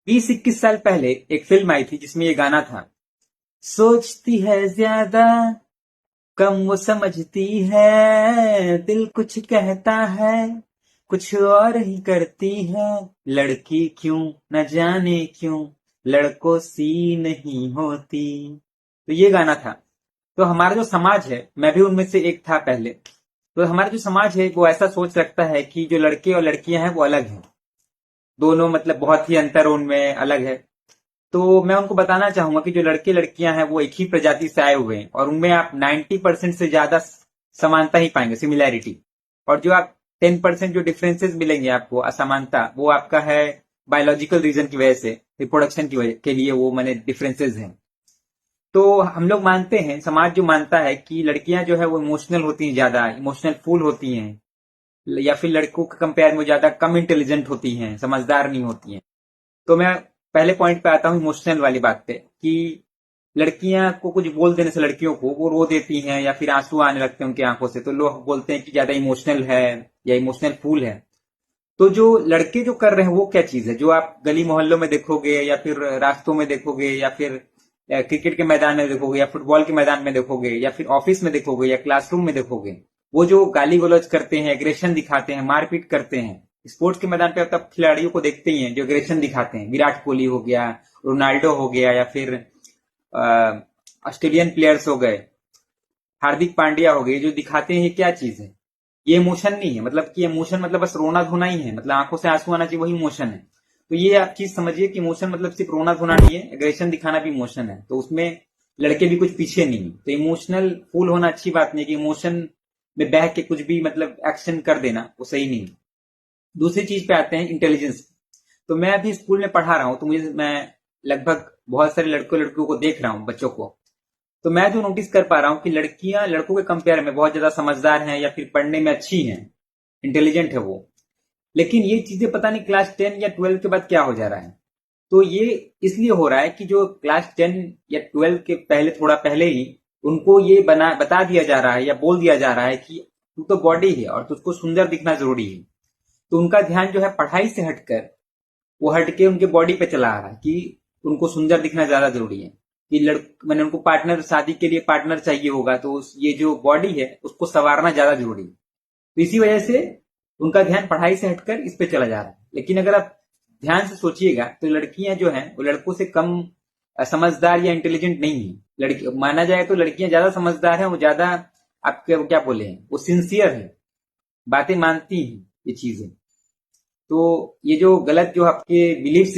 20-21 साल पहले एक फिल्म आई थी जिसमें ये गाना था। सोचती है ज्यादा, कम वो समझती है, दिल कुछ कहता है, कुछ और ही करती है। लड़की क्यों, न जाने क्यों, लड़कों सी नहीं होती। तो ये गाना था। तो हमारा जो समाज है, मैं भी उनमें से एक था पहले। तो हमारा जो समाज है वो ऐसा सोच रखता है कि जो लड़के और लड़कियां हैं वो अलग हैं। दोनों मतलब बहुत ही अंतर उनमें अलग है। तो मैं उनको बताना चाहूंगा कि जो लड़के लड़कियां हैं वो एक ही प्रजाति से आए हुए हैं और उनमें आप 90% से ज्यादा समानता ही पाएंगे, सिमिलैरिटी। और जो आप 10% जो डिफरेंसेस मिलेंगे आपको, असमानता, वो आपका है बायोलॉजिकल रीजन की वजह से, रिप्रोडक्शन की वजह के लिए वो मैंने डिफरेंसेस हैं। तो हम लोग मानते हैं, समाज जो मानता है कि लड़कियां जो है वो इमोशनल होती हैं, ज्यादा इमोशनल फूल होती हैं, या फिर लड़कों के कंपेयर में ज्यादा कम इंटेलिजेंट होती हैं, समझदार नहीं होती हैं। तो मैं पहले पॉइंट पे आता हूँ इमोशनल वाली बात पे कि लड़कियां को कुछ बोल देने से लड़कियों को वो रो देती हैं या फिर आंसू आने लगते हैं उनकी आंखों से, तो लोग बोलते हैं कि ज्यादा इमोशनल है या इमोशनल फूल है। तो जो लड़के जो कर रहे हैं वो क्या चीज है, जो आप गली मोहल्लों में देखोगे या फिर रास्तों में देखोगे या फिर क्रिकेट के मैदान में देखोगे या फुटबॉल के मैदान में देखोगे या फिर ऑफिस में देखोगे या क्लासरूम में देखोगे, वो जो गाली गलौज करते हैं, एग्रेशन दिखाते हैं, मारपीट करते हैं। स्पोर्ट्स के मैदान पे अब तक खिलाड़ियों को देखते ही हैं जो एग्रेशन दिखाते हैं। विराट कोहली हो गया, रोनाल्डो हो गया, या फिर ऑस्ट्रेलियन प्लेयर्स हो गए, हार्दिक पांड्या हो गए, जो दिखाते हैं क्या चीज है। ये इमोशन नहीं है, मतलब कि इमोशन मतलब बस रोना धोना ही है, मतलब आंखों से आंसू आना चाहिए, वही इमोशन है। तो ये आप चीज समझिए कि इमोशन मतलब सिर्फ रोना धोना नहीं है, एग्रेशन दिखाना भी इमोशन है। तो उसमें लड़के भी कुछ पीछे नहीं है। तो इमोशनल फूल होना अच्छी बात नहीं है कि इमोशन में बह के कुछ भी मतलब एक्शन कर देना, वो सही नहीं है। दूसरी चीज पे आते हैं, इंटेलिजेंस। तो मैं अभी स्कूल में पढ़ा रहा हूँ, तो मुझे मैं लगभग बहुत सारे लड़कों लड़कियों को देख रहा हूँ, बच्चों को। तो मैं जो नोटिस कर पा रहा हूँ कि लड़कियां लड़कों के कंपेयर में बहुत ज्यादा समझदार हैं या फिर पढ़ने में अच्छी हैं, इंटेलिजेंट है वो। लेकिन ये चीजें पता नहीं क्लास 10 या 12 के बाद क्या हो जा रहा है। तो ये इसलिए हो रहा है कि जो क्लास 10 या 12 के पहले, थोड़ा पहले ही उनको ये बता दिया जा रहा है या बोल दिया जा रहा है कि तू तो बॉडी है और तुझको सुंदर दिखना जरूरी है। तो उनका ध्यान जो है पढ़ाई से हटकर, वो हटके उनके बॉडी पे चला आ रहा है कि उनको सुंदर दिखना ज्यादा जरूरी है। कि मैंने उनको पार्टनर, शादी के लिए पार्टनर चाहिए होगा, तो ये जो बॉडी है उसको संवारना ज्यादा जरूरी है। तो इसी वजह से उनका ध्यान पढ़ाई से हटकर इस पे चला जा रहा है। लेकिन अगर आप ध्यान से सोचिएगा तो लड़कियां जो हैं वो लड़कों से कम समझदार या इंटेलिजेंट नहीं है। लड़की माना जाए तो लड़कियां ज्यादा समझदार हैं, वो ज्यादा, आपके क्या बोले हैं, वो सिंसियर है, बातें मानती हैं, ये चीजें। तो ये जो गलत जो आपके बिलीफ